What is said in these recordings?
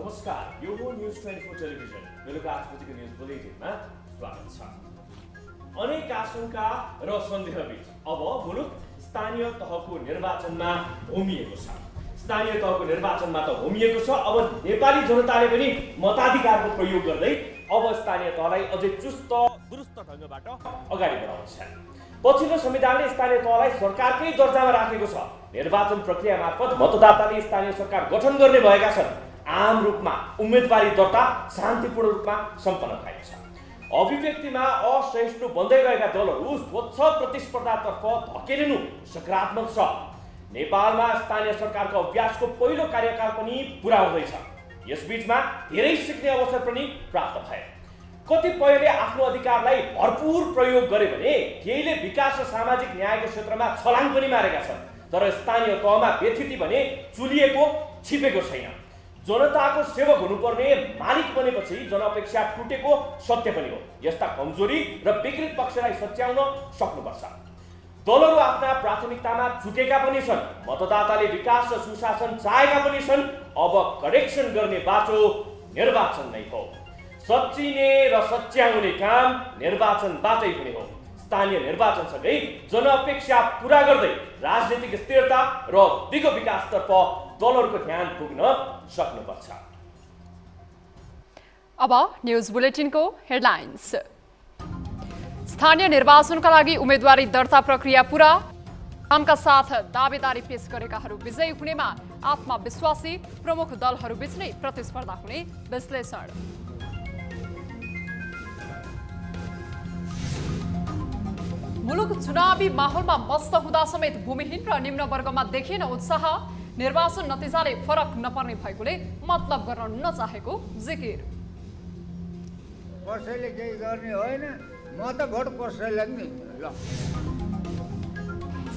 नमस्कार, यो हो न्यूज 24 टेलिभिजन। बेलुका 8 बजेको न्यूज बुलेटिनमा स्वागत छ। अनेक आशंका र सन्देहबीच अब मुलुक स्थानीय तहको निर्वाचनमा होमिएको छ। स्थानीय तहको निर्वाचनमा त होमिएको छ, अब नेपाली जनताले पनि मताधिकारको प्रयोग गर्दै अब स्थानीय तहलाई अझै चुस्त दुरुस्त ढङ्गबाट अगाडि बढाउँछ। पछिल्लो संविधानले स्थानीय तहलाई सरकारकै दर्जामा राखेको छ। निर्वाचन प्रक्रिया मार्फत मतदाताले स्थानीय सरकार गठन गर्ने भएका छन्। आम रूपमा उम्मेदवारी दर्ता शान्तिपूर्ण रूपमा सम्पन्न भएको छ। अभिव्यक्तिमा असहिष्णु बन्दै गएका दलहरू स्वच्छ प्रतिस्पर्धातर्फ धकेलिनु सकारात्मक छ। नेपालमा स्थानीय सरकारको अभ्यासको पहिलो कार्यकाल पनि पुरा हुँदैछ। यसबीचमा धेरै सिक्ने अवसर पनि प्राप्त भए। कतिपयले आफ्नो अधिकारलाई भरपूर प्रयोग गरे भने केहीले विकास र सामाजिक न्यायको क्षेत्रमा छलाङ पनि मारेका छन्। तर स्थानीय तहमा व्यथिति भने चुलिएको छिपेको छैन। जनताको सेवक हुनुपर्ने मालिक बनेपछि जनअपेक्षा टुटेको सत्य पनि हो। यस्ता कमजोरी र विकृत पक्षलाई सच्याउन सक्नुपर्छ। दलहरू आफ्ना प्राथमिकतामा चुकेका पनि छन्। मतदाताले विकास र सुशासन चाहेका पनि छन्। अब करेक्सन गर्ने बाटो निर्वाचन नै हो। सच्चिने र सच्याउने काम निर्वाचनबाटै हुने हो। स्थानीय निर्वाचनसँगै जनअपेक्षा पूरा गर्दै राजनीतिक स्थिरता र दिगो विकासतर्फ दलहरूको ध्यान पुग्न सक्नुपर्छ। अब न्यूज बुलेटिनको हेडलाइन्स। स्थानीय निर्वाचनका लागि उम्मेदवारी दर्ता प्रक्रिया पूरा। कामका साथ दावेदारी पेश गरेकाहरू विजयी हुनेमा आत्मविश्वासी। प्रमुख दलहरू बीच नै प्रतिस्पर्धा हुने विश्लेषण। मुलुक चुनावी माहौलमा मस्त हुँदा समेत भूमिहीन र निम्न वर्गमा देखिएन उत्साह। निर्वाचन नतिजाले फरक नपर्ने भएकोले मतलब गर्न नचाहेको जिकिर। कसैले केही गर्ने होइन, म त भोट कसैलाई नि ल।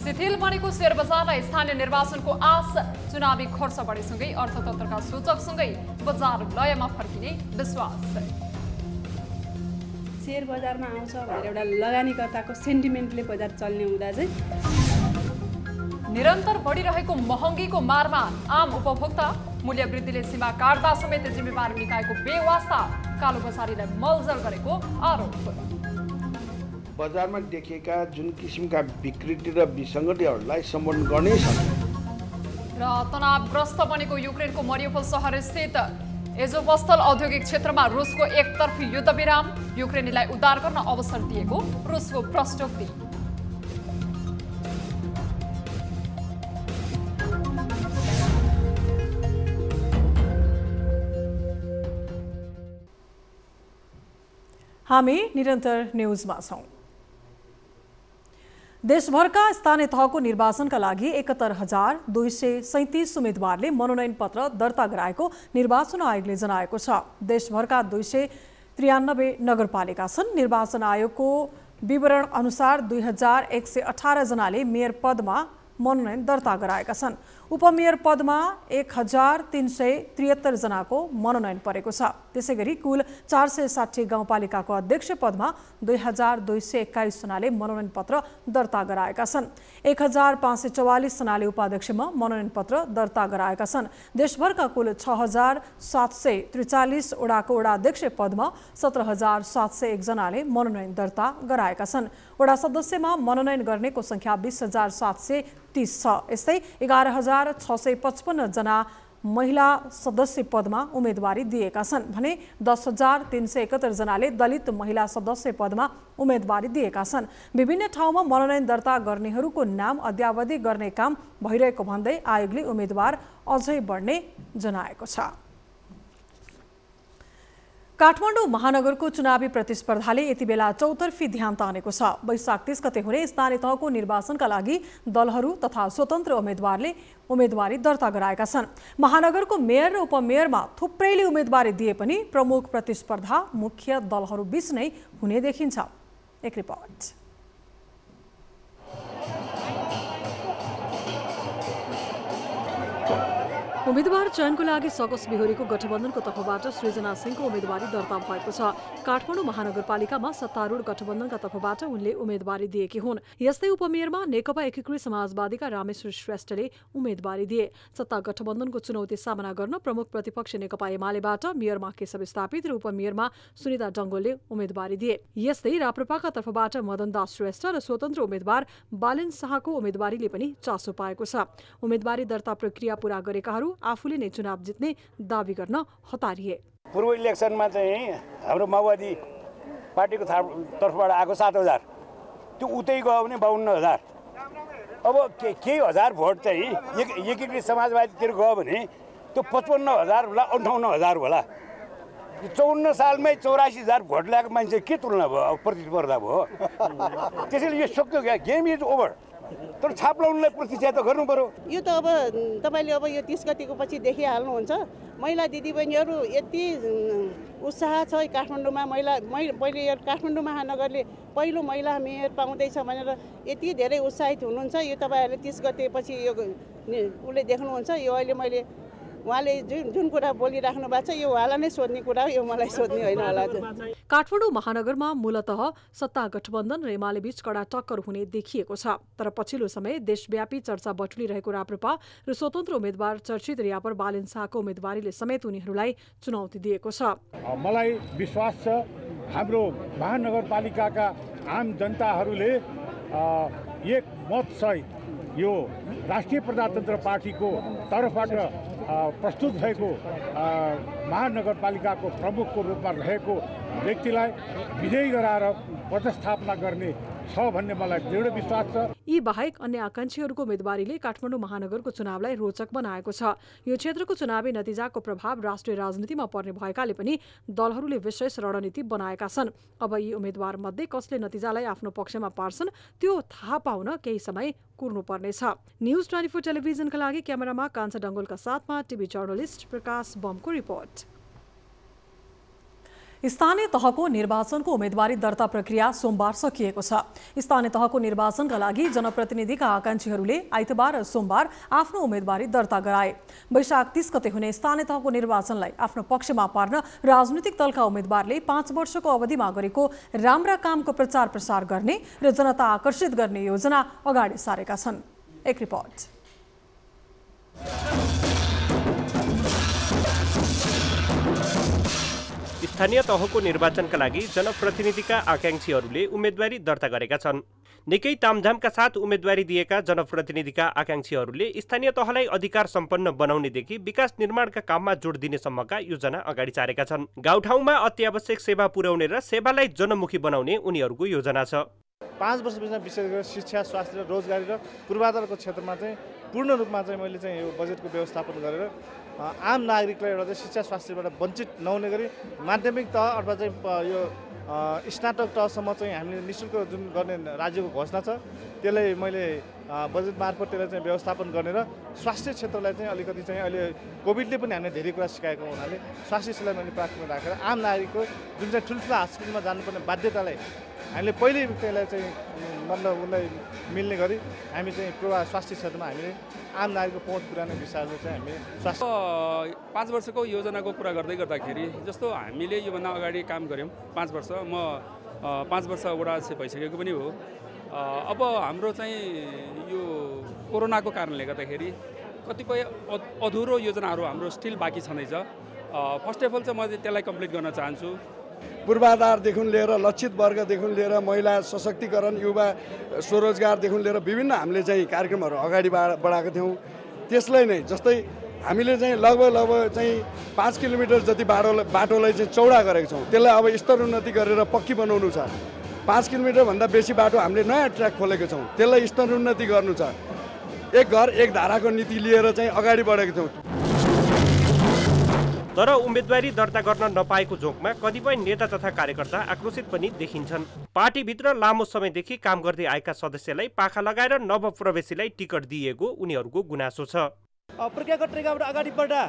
शिथिल बनेको शेयर बजारलाई स्थानीय निर्वाचनको आश। चुनावी खर्च बढेसँगै अर्थतन्त्रका सूचकसँगै बजार लयमा फर्किने विश्वास। शेयर बजारमा आउँछ भनेर एउटा लगानीकर्ताको सेन्टिमेन्टले बजार चल्ने हुँदा चाहिँ निरन्तर बढिरहेको महँगीको मारमा आम उपभोक्ता। मूल्य वृद्धिले सीमा काट्दा समेत जिम्मेवार निकायको बेवास्ता। कालोबजारीलाई मलजल गरेको आरोप। बजारमा देखिएका जुन किसिमका विकृति र विसङ्गतिहरूलाई सम्बोधन गर्नै सक्छ। र तनावग्रस्त बनेको युक्रेनको मरियोपोल सहर स्थित एजोवस्तल औद्योगिक क्षेत्रमा रुसको एकतर्फी युद्ध विराम। युक्रेनीलाई उद्धार गर्न अवसर दिएको रुसको प्रष्टोक्ति। हामी निरन्तर न्यूजमा छौं। देशभरका स्थानीय तहको निर्वाचनका लागि 71,237 उम्मेदवारले मनोनयन पत्र दर्ता गराएको निर्वाचन आयोगले जनाएको छ। देशभरका 293 नगरपालिका छन्। निर्वाचन आयोगको विवरण अनुसार 2118 जनाले मेयर पदमा मनोनयन दर्ता गराएका छन्। उपमेयर पदमा 1373 जनाको मनोनयन परेको छ। त्यसैगरी कुल 460 गाउँपालिकाको अध्यक्ष पदमा 2221 जनाले मनोनयन पत्र दर्ता गराएका छन्। 1544 जनाले उपाध्यक्षमा मनोनयन पत्र दर्ता गराएका छन्। देशभरका कुल 6743 वडाको वडाध्यक्ष पदमा 17701 जनाले मनोनयन दर्ता गराएका छन्। वडा सदस्यमा मनोनयन गर्नेको संख्या 20,730 छ। यस्तै 11,655 जना महिला सदस्य पदमा उम्मेदवारी दिएका छन् भने 10,371 जनाले दलित महिला सदस्य पदमा उम्मेदवारी दिएका छन्। विभिन्न ठाउँमा मनोनयन दर्ता गर्नेहरूको नाम अद्यावधि गर्ने काम भइरहेको भन्दै आयोगले उम्मेदवार अझै बढ्ने जनाएको छ। काठमाडौँ महानगरको चुनावी प्रतिस्पर्धाले यति बेला चौतर्फी ध्यान तानेको छ। वैशाख 30 गते हुने स्थानीय तहको निर्वाचनका लागि दलहरू तथा स्वतन्त्र उम्मेद्वारले उम्मेदवारी दर्ता गराएका छन्। महानगरको मेयर र उपमेयरमा थुप्रैले उम्मेदवारी दिए पनि प्रमुख प्रतिस्पर्धा मुख्य दलहरू बीच नै हुने देखिन्छ। एक रिपोर्ट। उम्मेदवार चयनको लागि सकस बिहोरीको गठबन्धनको तर्फबाट सृजना सिंहको उम्मेदवारी दर्ता भएको छ। काठमाडौँ महानगरपालिकामा सत्तारूढ गठबन्धनका तर्फबाट उनले उम्मेदवारी दिएकी हुन्। यस्तै उपमेयरमा नेकपा एकीकृत समाजवादीका रामेश्वर श्रेष्ठले उम्मेदवारी दिए। सत्ता गठबन्धनको चुनौती सामना गर्न प्रमुख प्रतिपक्ष नेकपा एमालेबाट मेयरमा केशव स्थापित र उपमेयरमा सुनिता डङ्गोलले उम्मेदवारी दिए। यस्तै राप्रपाका तर्फबाट मदन दास श्रेष्ठ र स्वतन्त्र उम्मेदवार बालेन शाहको उम्मेदवारीले पनि चासो पाएको छ। उम्मेदवारी दर्ता प्रक्रिया पूरा गरेकाहरू आफूले नै चुनाव जित्ने दावी गर्न हतारिए। पूर्व इलेक्सनमा चाहिँ हाम्रो माओवादी पार्टीको तर्फबाट आएको 7,000 त्यो उतै गयो भने 52,000। अब केही हजार भोट चाहिँ एकीकृत समाजवादीतिर गयो भने त्यो 55,000 होला 58,000 होला। 54 सालमै 84,000 भोट ल्याएको मान्छे के तुलना भयो? अब प्रतिस्पर्धा भयो। त्यसैले यो सक्यो क्या, गेम इज ओभर। तर छाप लाउनलाई प्रतिष्ठा त गर्नु पर्यो। यो त अब तपाईँले अब यो 30 गतिको पछि देखिहाल्नुहुन्छ। महिला दिदीबहिनीहरू यति उत्साह छ काठमाडौँमा। पहिले यो काठमाडौँ महानगरले पहिलो महिला मेयर पाउँदैछ भनेर यति धेरै उत्साहित हुनुहुन्छ। यो तपाईँहरूले 30 गतेपछि यो उसले देख्नुहुन्छ। यो अहिले मैले उहाँले जुन कुरा बोलिराख्नु भएको छ यो उहाँलाई नै सोध्ने कुरा हो, यो मलाई सोध्ने होइन होला। काठमाडौँ महानगरमा मूलतः सत्ता गठबन्धन र एमाले बीच कडा टक्कर हुने देखिएको छ। तर पछिल्लो समय देशव्यापी चर्चा बटुलिरहेको राप्रपा र स्वतन्त्र उम्मेदवार चर्चित रियापर बालेन शाहको उम्मेदवारीले समेत उनीहरूलाई चुनौती दिएको छ। मलाई विश्वास छ हाम्रो महानगरपालिकाका आम जनताहरूले एक मत सहित यो राष्ट्रिय प्रजातन्त्र पार्टीको तर्फबाट प्रस्तुत भएको महानगरपालिकाको प्रमुखको रूपमा रहेको व्यक्तिलाई विजयी गराएर पदस्थापना गर्ने छ भन्ने मलाई दृढ विश्वास छ। यी बाहेक अन्य आकांक्षीहरूको उम्मेदवारीले काठमाडौँ महानगरको चुनावलाई रोचक बनाएको छ। यो क्षेत्रको चुनावी नतिजाको प्रभाव राष्ट्रिय राजनीतिमा पर्ने भएकाले पनि दलहरूले विशेष रणनीति बनाएका छन्। अब यी उम्मेदवार मध्ये कसले नतिजालाई आफ्नो पक्षमा पार्छन् त्यो थाहा पाउन केही समय कुर्नुपर्नेछ। न्युज 24 टेलिभिजनका लागि क्यामेरामा कान्छा डङ्गोलका साथमा टिभी जर्नलिस्ट प्रकाश बमको रिपोर्ट। स्थानीय तहको निर्वाचनको उम्मेदवारी दर्ता प्रक्रिया सोमबार सकिएको छ। स्थानीय तहको निर्वाचनका लागि जनप्रतिनिधिका आकांक्षीहरूले आइतबार र सोमबार आफ्नो उम्मेदवारी दर्ता गराए। वैशाख 30 गते हुने स्थानीय तहको निर्वाचनलाई आफ्नो पक्षमा पार्न राजनीतिक दलका उम्मेदवारले 5 वर्षको अवधिमा गरेको राम्रा कामको प्रचार प्रसार गर्ने र जनता आकर्षित गर्ने योजना अगाडि सारेका छन्। एक रिपोर्ट। स्थानीय तहको निर्वाचनका लागि जनप्रतिनिधिका आकांक्षीहरूले उम्मेदवारी दर्ता गरेका छन्। निकै तामझामका साथ उम्मेदवारी दिएका जनप्रतिनिधिका आकांक्षीहरूले स्थानीय तहलाई अधिकार सम्पन्न बनाउनेदेखि विकास निर्माणका काममा जोड दिनेसम्मका योजना अगाडि सारेका छन्। गाउँठाउँमा अत्यावश्यक सेवा पुर्याउने र सेवालाई जनमुखी बनाउने उनीहरूको योजना छ। 5 वर्षपछि विशेष गरी शिक्षा, स्वास्थ्य, रोजगारी र पूर्वाधारको क्षेत्रमा चाहिँ पूर्ण रूपमा चाहिँ मैले चाहिँ यो बजेटको व्यवस्थापन गरेर आम नागरिकलाई एउटा चाहिँ शिक्षा स्वास्थ्यबाट वञ्चित नहुने गरी माध्यमिक तह अथवा चाहिँ यो स्नातक तहसम्म चाहिँ हामीले निःशुल्क जुन गर्ने राज्यको घोषणा छ त्यसलाई मैले बजेट मार्फत त्यसलाई चाहिँ व्यवस्थापन गर्ने र स्वास्थ्य क्षेत्रलाई चाहिँ अलिकति चाहिँ अहिले कोभिडले पनि हामीले धेरै कुरा सिकाएको हुनाले स्वास्थ्य क्षेत्रलाई मैले प्राथमिकता राखेर आम नागरिकको जुन चाहिँ ठुल्ठुला हस्पिटलमा जानुपर्ने बाध्यतालाई हामीले पहिले त्यसलाई चाहिँ मतलब उसलाई मिल्ने गरी हामी चाहिँ स्वास्थ्य क्षेत्रमा हामीले आम नागरिकको पहुँच पुर्याउने विषयमा चाहिँ हामीले स्वास्थ्य 5 वर्षको योजनाको कुरा गर्दै गर्दाखेरि जस्तो हामीले योभन्दा अगाडि काम गऱ्यौँ 5 वर्ष म 5 वर्ष वडा अध्यक्ष भइसकेको पनि हो। अब हाम्रो चाहिँ यो कोरोनाको कारणले गर्दाखेरि कतिपय अधुरो योजनाहरू हाम्रो स्टिल बाँकी छँदैछ। फर्स्ट अफ अल चाहिँ म त्यसलाई कम्प्लिट गर्न चाहन्छु। पूर्वाधारदेखि लिएर लक्षित वर्गदेखि लिएर महिला सशक्तिकरण, युवा स्वरोजगारदेखि लिएर विभिन्न हामीले चाहिँ कार्यक्रमहरू अगाडि बढाएका थियौँ। त्यसलाई नै जस्तै हामीले चाहिँ लगभग चाहिँ 5 किलोमिटर जति बाटोलाई चाहिँ चौडा गरेका छौँ। त्यसलाई अब स्तरोन्नति गरेर पक्की बनाउनु छ। 5 किलोमिटरभन्दा बेसी बाटो हामीले नयाँ ट्र्याक खोलेको छौँ, त्यसलाई स्तरोन्नति गर्नु छ। एक घर एक धाराको नीति लिएर चाहिँ अगाडि बढेको छौँ। तर उम्मेदवारी दर्ता गर्न नपाएको जोगमा कतिपय नेता तथा कार्यकर्ता आक्रोशित पनि देखिन्छन्। पार्टीभित्र लामो समयदेखि काम गर्दै आएका सदस्यलाई पाखा लगाएर नवप्रवेशीलाई टिकट दिएको उनीहरूको गुनासो छ। प्रक्रियागत तरिकाबाट अगाडि बढ्दा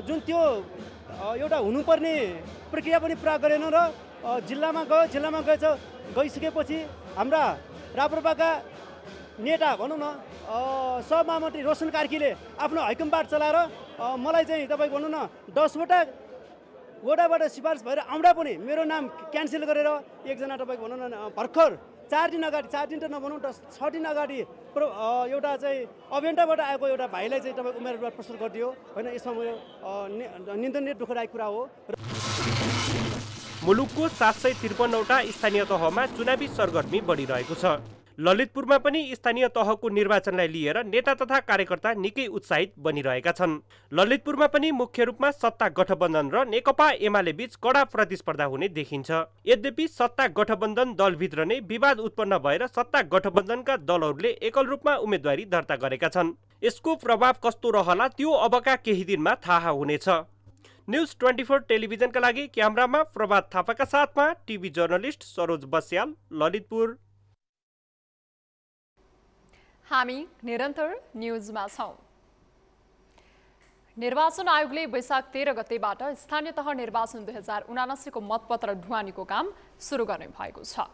जुन त्यो एउटा हुनुपर्ने प्रक्रिया पनि पुरा गरेन र जिल्लामा गइसकेपछि हाम्रा राप्रपाका नेता भनौँ न सहमन्त्री रोशन कार्कीले आफ्नो हाइकमान्ड चलाएर मलाई चाहिँ तपाईँको भनौँ न 10वटा वडाबाट सिफारिस भएर आउँदा पनि मेरो नाम क्यान्सल गरेर एकजना तपाईँको भनौँ न भर्खर 4 दिन अगाडि 4 दिन त नभनौँ 6 दिन अगाडि एउटा चाहिँ अभियन्ताबाट आएको एउटा भाइलाई चाहिँ तपाईँको उम्मेदवार प्रस्तुत गरिदियो होइन। यसमा मेरो निन्दनीय दुःखदायक कुरा हो। मुलुकको 753वटा स्थानीय तहमा चुनावी सरगर्मी बढिरहेको छ। ललितपुरमा पनि स्थानीय तहको निर्वाचनलाई लिएर नेता तथा कार्यकर्ता निकै उत्साहित बनिरहेका छन्। ललितपुरमा पनि मुख्य रूपमा सत्ता गठबन्धन र नेकपा एमाले बीच कडा प्रतिस्पर्धा हुने देखिन्छ। यद्यपि सत्ता गठबन्धन दलभित्र नै विवाद उत्पन्न भएर सत्ता गठबन्धनका दलहरूले एकल रूपमा उम्मेदवारी दर्ता गरेका छन्। यसको प्रभाव कस्तो रहला त्यो अबका केही दिनमा थाहा हुनेछ। न्यूज 24 टेलिभिजनका लागि क्यामेरामा प्रभात थापाका साथमा टिभी जर्नलिस्ट सरोज बस्याल, ललितपुर। हामी निरन्तर न्यूजमा छौं। निर्वाचन आयोगले वैशाख 13 गतेबाट स्थानीय तह निर्वाचन 2079 को मतपत्र ढुवानीको काम सुरु गर्ने भएको छ।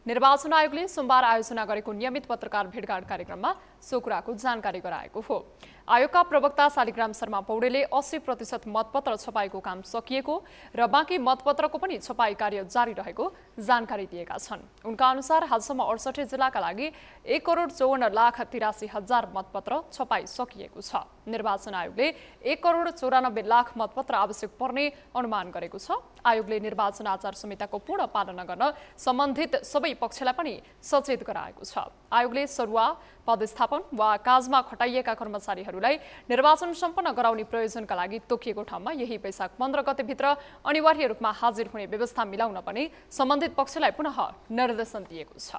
निर्वाचन आयोगले सोमबार आयोजना गरेको नियमित पत्रकार भेटघाट कार्यक्रममा सो कुराको जानकारी गराएको हो। आयोगका प्रवक्ता शालिग्राम शर्मा पौडेलले 80% मतपत्र छपाईको काम सकिएको र बाँकी मतपत्रको पनि छपाई कार्य जारी रहेको जानकारी दिएका छन्। उनका अनुसार हालसम्म 68 जिल्लाका लागि 1,54,83,000 मतपत्र छपाई सकिएको छ। निर्वाचन आयोगले 1,94,00,000 मतपत्र आवश्यक पर्ने अनुमान गरेको छ। आयोगले निर्वाचन आचार संहिताको पूर्ण पालना गर्न सम्बन्धित सबै पक्षलाई पनि सचेत गराएको छ। आयोगले सरुवा, पदस्थापन वा काजमा खटाइएका कर्मचारीहरूलाई निर्वाचन सम्पन्न गराउने प्रयोजनका लागि तोकिएको ठाउँमा यही वैशाख 15 गतेभित्र अनिवार्य रूपमा हाजिर हुने व्यवस्था मिलाउन पनि सम्बन्धित पक्षलाई पुनः निर्देशन दिएको छ।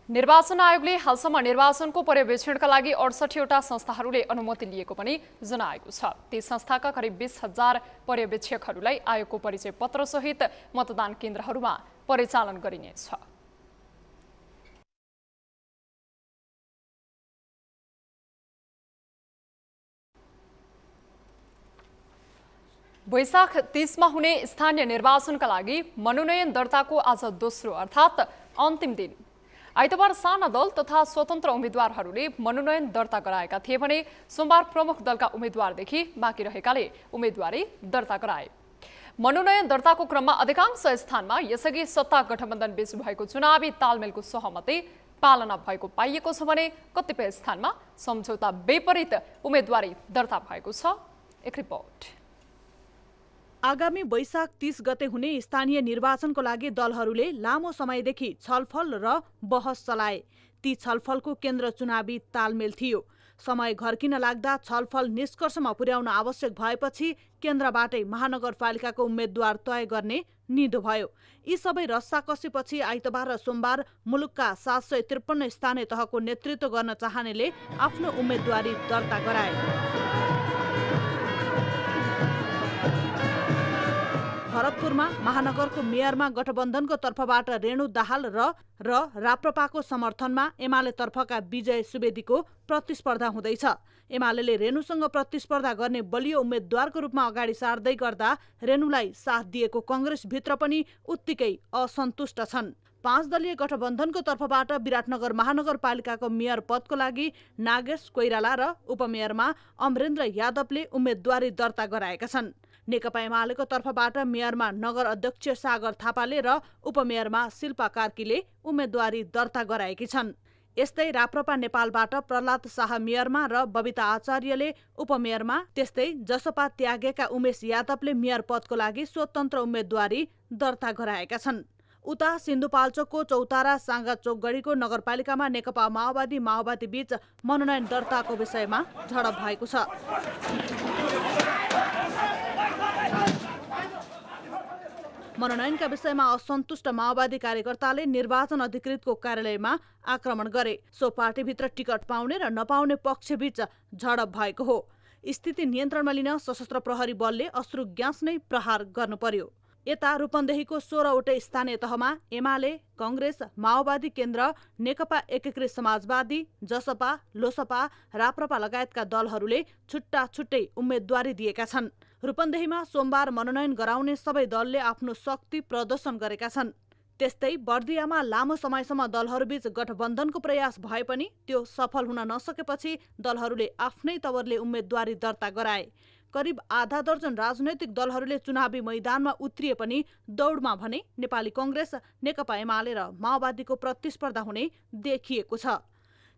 निर्वाचन आयोगले हालसम्म निर्वाचनको पर्यवेक्षणका लागि 68वटा संस्थाहरूले अनुमति लिएको पनि जनाएको छ। ती संस्थाका करिब 20,000 पर्यवेक्षकहरूलाई आयोगको परिचय पत्र सहित मतदान केन्द्रहरूमा परिचालन गरिनेछ। वैशाख 30 मा हुने स्थानीय निर्वाचनका लागि मनोनयन दर्ताको आज दोस्रो अर्थात् अन्तिम दिन। आइतबार साना दल तथा स्वतन्त्र उम्मेद्वारहरूले मनोनयन दर्ता गराएका थिए भने सोमबार प्रमुख दलका उम्मेद्वारदेखि बाँकी रहेकाले उम्मेदवारी दर्ता गराए। मनोनयन दर्ताको क्रममा अधिकांश स्थानमा यसअघि सत्ता गठबन्धन बीच भएको चुनावी तालमेलको सहमति पालना भएको पाइएको छ भने कतिपय स्थानमा सम्झौता विपरीत उम्मेदवारी दर्ता भएको छ। एक रिपोर्ट। आगामी वैशाख 30 गते हुने स्थानीय निर्वाचनको लागि दलहरूले लामो समयदेखि छलफल र बहस चलाए। ती छलफलको केन्द्र चुनावी तालमेल थियो। समय घर्किन लाग्दा छलफल निष्कर्षमा पुर्याउन आवश्यक भएपछि केन्द्रबाटै महानगरपालिकाको उम्मेद्वार तय गर्ने निधो भयो। यी सबै रस्साकसीपछि आइतबार र सोमबार मुलुकका 753 स्थानीय तहको नेतृत्व गर्न चाहनेले आफ्नो उम्मेदवारी दर्ता गराए। भरतपुरमा महानगरको मेयरमा गठबन्धनको तर्फबाट रेणु दाहाल र राप्रपाको समर्थनमा एमाले तर्फका विजय सुवेदीको प्रतिस्पर्धा हुँदैछ। एमाले रेणुसँग प्रतिस्पर्धा गर्ने बलियो उम्मेद्वारको रूपमा अगाडि सार्दै गर्दा रेणुलाई साथ दिएको कांग्रेसभित्र पनि उत्तिकै असन्तुष्ट छन्। 5 दलीय गठबन्धनको तर्फबाट विराटनगर महानगरपालिकाको मेयर पदको लागि नागेश कोइराला र उपमेयरमा अमरेन्द्र यादवले उम्मेदवारी दर्ता गराएका छन्। नेकपा एमालेको तर्फबाट मेयरमा नगर अध्यक्ष सागर थापाले र उपमेयरमा शिल्पा कार्कीले उम्मेदवारी दर्ता गराएकी छन्। यस्तै राप्रपा नेपालबाट प्रहलाद शाह मेयरमा र बबिता आचार्यले उपमेयरमा, त्यस्तै जसपा त्यागेका उमेश यादवले मेयर पदको लागि स्वतन्त्र उम्मेदवारी दर्ता गराएका छन्। उता सिन्धुपाल्चोकको चौतारा साङ्गा चोकगढीको नगरपालिकामा नेकपा माओवादी बीच मनोनयन दर्ताको विषयमा झडप भएको छ। मनोनयनका विषयमा असन्तुष्ट माओवादी कार्यकर्ताले निर्वाचन अधिकृतको कार्यालयमा आक्रमण गरे। सो पार्टीभित्र टिकट पाउने र नपाउने पक्षबीच झडप भएको हो। स्थिति नियन्त्रणमा लिन सशस्त्र प्रहरी बलले अश्रु ग्यास नै प्रहार गर्नु पर्यो। यता रूपन्देहीको 16वटै स्थानीय तहमा एमाले, कांग्रेस, माओवादी केन्द्र, नेकपा एकीकृत समाजवादी, जसपा, लोसपा, राप्रपा लगायतका दलहरूले छुट्टा छुट्टै उम्मेदवारी दिएका छन्। रूपन्देहीमा सोमबार मनोनयन गराउने सबै दलले आफ्नो शक्ति प्रदर्शन गरेका छन्। त्यस्तै बर्दियामा लामो समयसम्म दलहरूबीच गठबन्धनको प्रयास भए पनि त्यो सफल हुन नसकेपछि दलहरूले आफ्नै तवरले उम्मेदवारी दर्ता गराए। करिब आधा दर्जन राजनैतिक दलहरूले चुनावी मैदानमा उत्रिए पनि दौडमा भने नेपाली कांग्रेस, नेकपा एमाले र माओवादीको प्रतिस्पर्धा हुने देखिएको छ।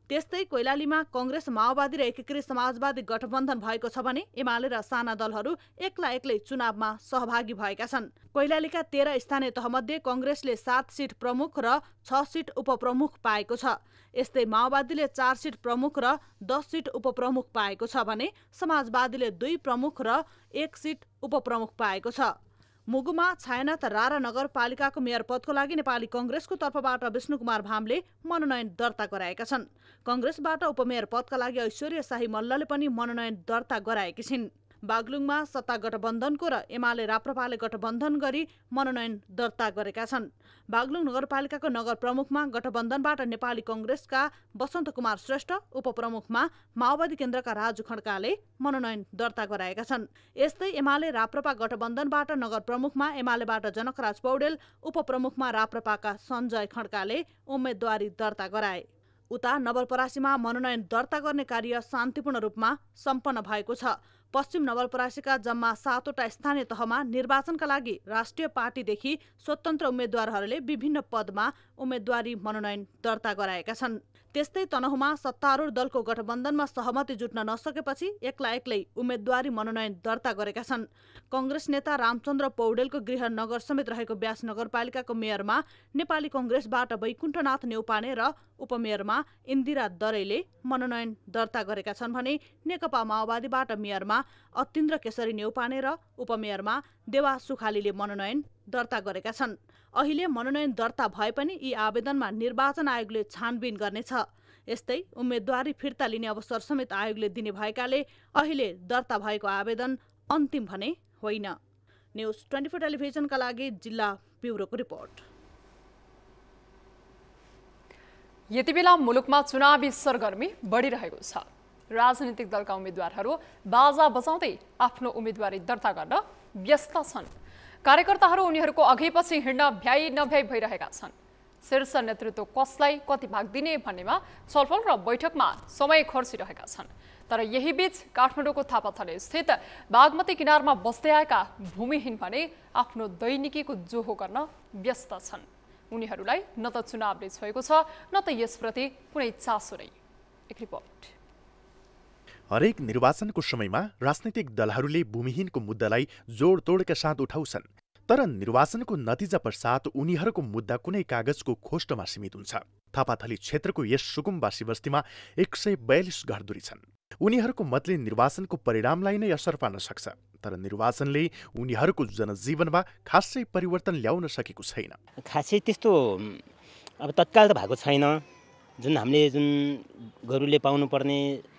त्यस्तै कैलालीमा कांग्रेस, माओवादी र एकीकृत समाजवादी गठबन्धन भएको छ भने एमाले र साना दलहरू एक्लै चुनावमा सहभागी भएका छन्। कैलालीका 13 स्थानीय तहमध्ये कांग्रेसले 7 सिट प्रमुख र 6 सिट उपप्रमुख पाएको छ। यस्तै माओवादीले 4 सिट प्रमुख र 10 सिट उपप्रमुख पाएको छ भने समाजवादीले 2 प्रमुख र 1 सिट उपप्रमुख पाएको छ। मुगुमा छायानाथ रारा नगरपालिकाको मेयर पदको लागि नेपाली कांग्रेसको तर्फबाट विष्णुकुमार भामले मनोनयन दर्ता गराएका छन्। कांग्रेसबाट उपमेयर पदका लागि ऐश्वर्य शाही मल्लले पनि मनोनयन दर्ता गराएकी छिन्। बागलुङमा सत्ता गठबन्धनको र एमाले राप्रपाले गठबन्धन गरी मनोनयन दर्ता गरेका छन्। बागलुङ नगरपालिकाको नगर प्रमुखमा गठबन्धनबाट नेपाली कांग्रेसका वसन्त कुमार श्रेष्ठ, उपप्रमुखमा माओवादी केन्द्रका राजु खड्काले मनोनयन दर्ता गराएका छन्। यस्तै एमाले राप्रपा गठबन्धनबाट नगर प्रमुखमा एमालेबाट जनकराज पौडेल, उपप्रमुखमा राप्रपाका सञ्जय खड्काले उम्मेदवारी दर्ता गराए। उता नवलपरासीमा मनोनयन दर्ता गर्ने कार्य शान्तिपूर्ण रूपमा सम्पन्न भएको छ। पश्चिम नवलपरासीका जम्मा 7वटा स्थानीय तहमा निर्वाचनका लागि राष्ट्रिय पार्टीदेखि स्वतन्त्र उम्मेद्वारहरूले विभिन्न पदमा उम्मेदवारी मनोनयन दर्ता गराएका छन्। त्यस्तै तनहुमा सत्तारूढ दलको गठबन्धनमा सहमति जुट्न नसकेपछि एक्लै उम्मेदवारी मनोनयन दर्ता गरेका छन्। कांग्रेस नेता रामचन्द्र पौडेलको गृह नगर समेत रहेको ब्यास नगरपालिकाको मेयरमा नेपाली कांग्रेसबाट वैकुण्ठनाथ नेउपाने र उपमेयरमा इन्दिरा दरैले मनोनयन दर्ता गरेका छन् भने नेकपा माओवादीबाट मेयरमा अतिन्द्र केशरी नेउपाने र उपमेयरमा देवा सुखालीले मनोनयन दर्ता गरेका छन्। अहिले मनोनयन दर्ता भए पनि यी आवेदनमा निर्वाचन आयोगले छानबिन गर्नेछ। यस्तै उम्मेदवारी फिर्ता लिने अवसर समेत आयोगले दिने भएकाले अहिले दर्ता भएको आवेदन अन्तिम भने होइन। न्युज 24 टेलिभिजनका लागि जिल्ला ब्युरोको रिपोर्ट। यति बेला मुलुकमा चुनावी सरगर्मी बढिरहेको छ। राजनीतिक दलका उम्मेद्वारहरू बाजा बजाउँदै आफ्नो उम्मेदवारी दर्ता गर्न व्यस्त छन्। कार्यकर्ताहरू उनीहरूको अघिपछि हिँड्न भ्याइ नभ्याइ भइरहेका छन्। शीर्ष नेतृत्व कसलाई कति भाग दिने भन्नेमा छलफल र बैठकमा समय खर्चिरहेका छन्। तर यही बीच काठमाडौँको थापाथली स्थित बागमती किनारमा बस्दै आएका भूमिहीन भने आफ्नो दैनिकीको जोहो गर्न व्यस्त छन्। उनीहरूलाई न त चुनावले छोएको छ न त यसप्रति कुनै चासो नै। एक रिपोर्ट। हरेक निर्वाचनको समयमा राजनैतिक दलहरूले भूमिहीनको मुद्दालाई जोडतोडका साथ उठाउँछन्, तर निर्वाचनको नतिजा पश्चात उनीहरूको मुद्दा कुनै कागजको खोस्टोमा सीमित हुन्छ। थापाथली क्षेत्रको यस सुकुम्बासी बस्तीमा 142 घरधुरी छन्। उनीहरूको मतले निर्वाचनको परिणामलाई नै असर पार्न सक्छ, तर निर्वाचनले उनीहरूको जनजीवनमा खासै परिवर्तन ल्याउन सकेको छैन। खासै त्यस्तो अब तत्काल त भएको छैन। जुन हामीले जुन गरुले पाउनुपर्ने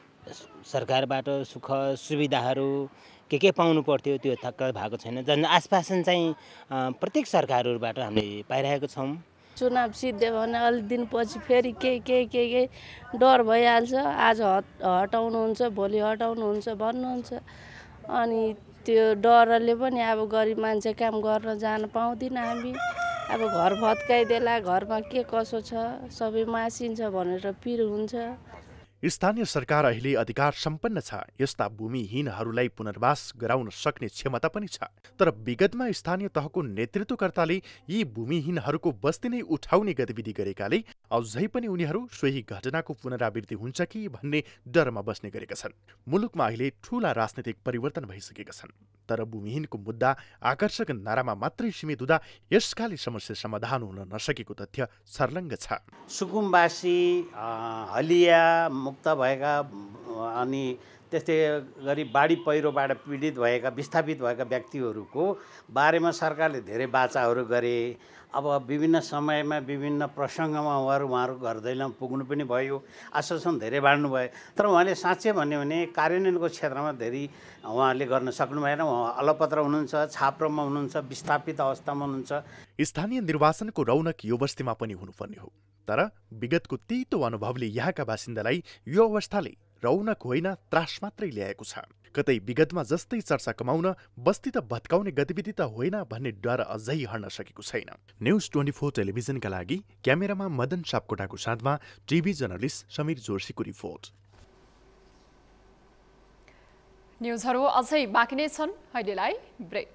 सरकारबाट सुख सुविधाहरू के पाउनु पर्थ्यो त्यो तत्काल भएको छैन। जन आश्वासन चाहिँ प्रत्येक सरकारहरूबाट हामीले पाइरहेको छौँ। चुनाव सिद्धियो भने अलिक दिनपछि फेरि केही डर भइहाल्छ। आज हटाउनुहुन्छ, भोलि हटाउनुहुन्छ भन्नुहुन्छ। अनि त्यो डरले पनि अब गरिब मान्छे काम गर्न जान पाउँदिन हामी। अब घर भत्काइदेला, घरमा के कसो छ सबै मासिन्छ भनेर पिर हुन्छ। स्थानीय सरकार अहिले अधिकार सम्पन्न छ। यस्ता भूमिहीनहरूलाई पुनर्वास गराउन सक्ने क्षमता पनि छ, तर विगतमा स्थानीय तहको नेतृत्वकर्ताले यी भूमिहीनहरूको बस्ती नै उठाउने गतिविधि गरेकाले अझै पनि उनीहरू सोही घटनाको पुनरावृत्ति हुन्छ कि भन्ने डरमा बस्ने गरेका छन्। मुलुकमा अहिले ठूला राजनीतिक परिवर्तन भइसकेका छन्, तर भूमिहीनको मुद्दा आकर्षक नारामा मात्रै सीमित हुँदा यसकाले समस्या समाधान हुन नसकेको तथ्य सर्लङ्ग छ। सुकुम्बासी हलिया मुक्त भएका अनि त्यस्तै गरी बाढी पहिरोबाट पीडित भएका विस्थापित भएका व्यक्तिहरूको बारेमा सरकारले धेरै वाचाहरू गरे। अब विभिन्न समयमा विभिन्न प्रसङ्गमा उहाँहरू घर दैलोमा पुग्नु पनि भयो, आश्वासन धेरै बाँड्नु भयो। तर उहाँले साँच्चै भन्यो भने कार्यान्वयनको क्षेत्रमा धेरै उहाँले गर्न सक्नु भएन। उहाँ अलपत्र हुनुहुन्छ, छाप्रोमा हुनुहुन्छ, विस्थापित अवस्थामा हुनुहुन्छ। स्थानीय निर्वाचनको रौनक यो बस्तीमा पनि हुनुपर्ने हो, तर विगतको तीतो अनुभवले यहाँका बासिन्दालाई यो अवस्थाले रौनक होइन त्रास मात्रै ल्याएको छ। कतै विगतमा जस्तै चर्चा कमाउन बस्ती त भत्काउने गतिविधि त होइन भन्ने डर अझै हट्न सकेको छैन। न्युज 24 टेलिभिजनका लागि क्यामेरामा मदन सापकोटाको साथमा टिभी जर्नलिस्ट समीर जोशीको रिपोर्ट। न्युजहरू अझै बाँकी नै छन्, अहिलेलाई ब्रेक।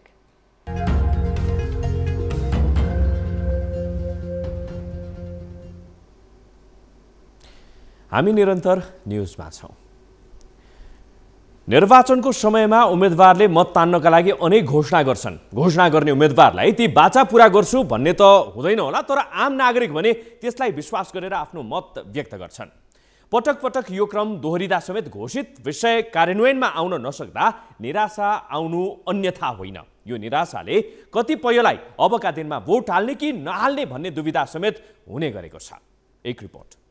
हामी निरन्तर न्युजमा छौँ। निर्वाचनको समयमा उम्मेदवारले मत तान्नका लागि अनेक घोषणा गर्छन्। घोषणा गर्ने उम्मेदवारलाई ती बाचा पूरा गर्छु भन्ने त हुँदैन होला, तर आम नागरिक भने त्यसलाई विश्वास गरेर आफ्नो मत व्यक्त गर्छन्। पटक पटक यो क्रम दोहोरिँदा समेत घोषित विषय कार्यान्वयनमा आउन नसक्दा निराशा आउनु अन्यथा होइन। यो निराशाले कतिपयलाई अबका दिनमा भोट हाल्ने कि नहाल्ने भन्ने दुविधा समेत हुने गरेको छ। एक रिपोर्ट।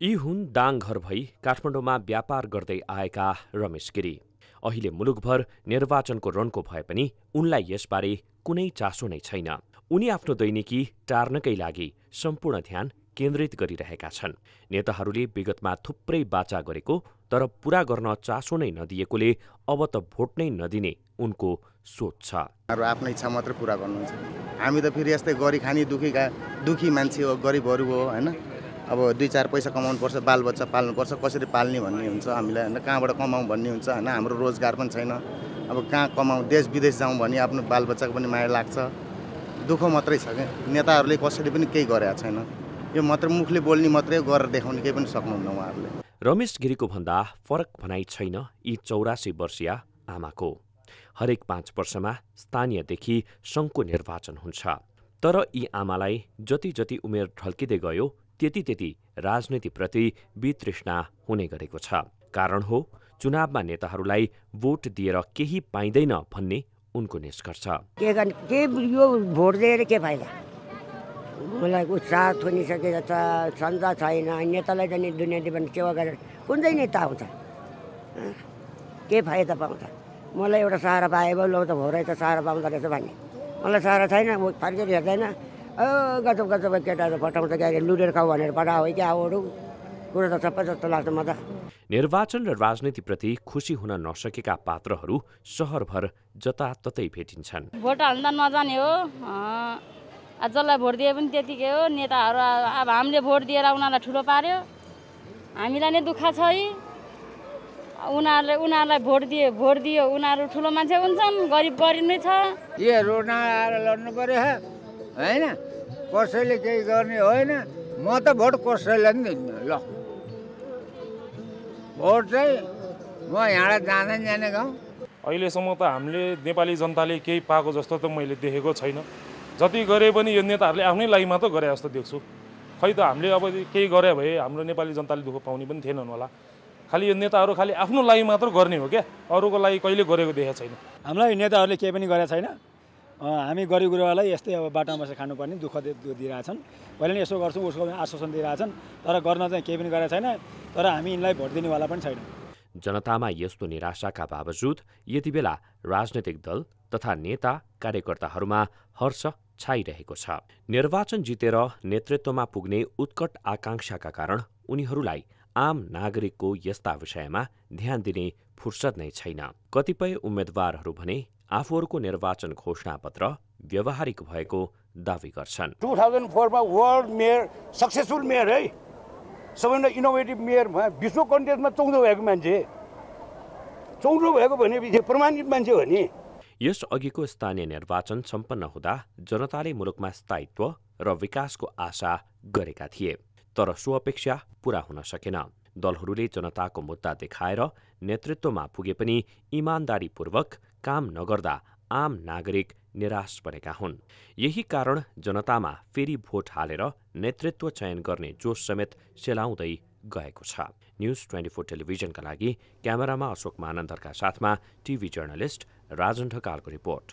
यी हुन् दाङघर भई काठमाडौँमा व्यापार गर्दै आएका रमेश गिरी। अहिले मुलुकभर निर्वाचनको रनको भए पनि उनलाई यसबारे कुनै चासो नै छैन। उनी आफ्नो दैनिकी टार्नकै लागि सम्पूर्ण ध्यान केन्द्रित गरिरहेका छन्। नेताहरूले विगतमा थुप्रै बाचा गरेको तर पूरा गर्न चासो नै नदिएकोले अब त भोट नै नदिने उनको सोच छ। आफ्नो इच्छा मात्रै पूरा गर्नुहुन्छ। हामी त फेरि यस्तै गरी खानी दुखी मान्छे हो, गरिबहरू हो होइन। अब 2-4 पैसा कमाउनु पर्छ, बालबच्चा पाल्नुपर्छ, कसरी पाल्ने भन्ने हुन्छ हामीलाई होइन। कहाँबाट कमाउँ भन्ने हुन्छ होइन। हाम्रो रोजगार पनि छैन। अब कहाँ कमाउँ, देश विदेश जाउँ भने आफ्नो बालबच्चाको पनि माया लाग्छ। दुःख मात्रै छ क्या। नेताहरूले कसैले पनि केही गरेका छैन। यो मात्र मुखले बोल्ने मात्रै, गरेर देखाउने केही पनि सक्नुहुन्न उहाँहरूले। रमेश गिरीको भन्दा फरक भनाइ छैन यी 84 वर्षीय आमाको। हरेक 5 वर्षमा स्थानीयदेखि सङ्घको निर्वाचन हुन्छ। तर यी आमालाई जति जति उमेर ढल्किँदै गयो त्यति राजनीतिप्रति वितृष्णा हुने गरेको छ। कारण हो चुनावमा नेताहरूलाई भोट दिएर केही पाइँदैन भन्ने उनको निष्कर्ष। के यो भोट दिएर के फाइदा? मलाई उत्साह थुनिसकेको छ, क्षमता छैन। नेतालाई त नि दुनियाँ दिवन सेवा गरेर कुन चाहिँ नेता आउँछ? के फाइदा पाउँछ? मलाई एउटा सहारा पाए भयो, ल त भोरै त सहारा पाउँदो रहेछ भन्ने। मलाई सहारा छैन, फर्केर हेर्दैन। गजब केटाहरू पठाउँछ क्या, लुटेर खाऊ भनेर पठा हो क्या अरू कुरो त सबै जस्तो लाग्छ म त। निर्वाचन र राजनीतिप्रति खुसी हुन नसकेका पात्रहरू सहरभर जताततै भेटिन्छन्। भोट हाल्दा नजाने हो, जसलाई भोट दिए पनि त्यतिकै हो। नेताहरू अब हामीले भोट दिएर उनीहरूलाई ठुलो पार्यो, हामीलाई नै दुःख छ है। उनीहरूलाई भोट दियो उनीहरू ठुलो मान्छे हुन्छन्, गरिब नै छ। यो रोड आएर लड्नु पर्यो होइन, कसैले केही गर्ने होइन। म त भोट कसैलाई पनि दिन्न। ल भोट चाहिँ म यहाँबाट जाने गाउँ। अहिलेसम्म त हामीले नेपाली जनताले केही पाएको जस्तो त मैले देखेको छैन। जति गरे पनि यो नेताहरूले आफ्नै लागि मात्र गरे जस्तो देख्छु। खै त हामीले अब केही गरे भए हाम्रो नेपाली जनताले दुःख पाउने पनि थिएनन् होला। खालि यो नेताहरू खालि आफ्नो लागि मात्र गर्ने हो क्या, अरूको लागि कहिले गरेको देखेको छैन। हामीलाई नेताहरूले केही पनि गरेको छैन। हामी गरिब गुरुवालाई यस्तै अब बाटामा बसेर खानुपर्ने दुःख दिइरहेछन्। पहिले नै यसो गर्छौँ उसको आश्वासन दिइरहेछन्, तर गर्न चाहिँ केही पनि गरेको छैन। तर हामी यिनलाई भोट दिनेवाला पनि छैन। जनतामा यस्तो निराशाका बावजुद यति बेला राजनैतिक दल तथा नेता कार्यकर्ताहरूमा हर्ष छाइरहेको छ। निर्वाचन जितेर नेतृत्वमा पुग्ने उत्कट आकांक्षाका कारण उनीहरूलाई आम नागरिकको यस्ता विषयमा ध्यान दिने फुर्सद नै छैन। कतिपय उम्मेदवारहरू भने आफूहरूको निर्वाचन घोषणापत्र व्यावहारिक भएको दावी गर्छन्। 2004 मा वर्ल्ड मेयर सक्सेसफुल मेयर है, सबैभन्दा इनोभेटिभ मेयर विश्व कन्टेस्टमा 14 भएको मान्छे, 14 भएको भनेपछि प्रमाणित मान्छे हो नि। यस अघिको स्थानीय निर्वाचन सम्पन्न हुँदा जनताले मुलुकमा स्थायित्व र विकासको आशा गरेका थिए, तर सो अपेक्षा पूरा हुन सकेन। दलहरूले जनताको मुद्दा देखाएर नेतृत्वमा पुगे पनि इमानदारीपूर्वक काम नगर्दा आम नागरिक निराश बनेका हुन्। यही कारण जनतामा फेरि भोट हालेर नेतृत्व चयन गर्ने जोस समेत सेलाउँदै गएको छ। न्युज 24 टेलिभिजनका लागि क्यामेरामा अशोक महानन्दरका साथमा टिभी जर्नलिस्ट राजन ढकालको रिपोर्ट।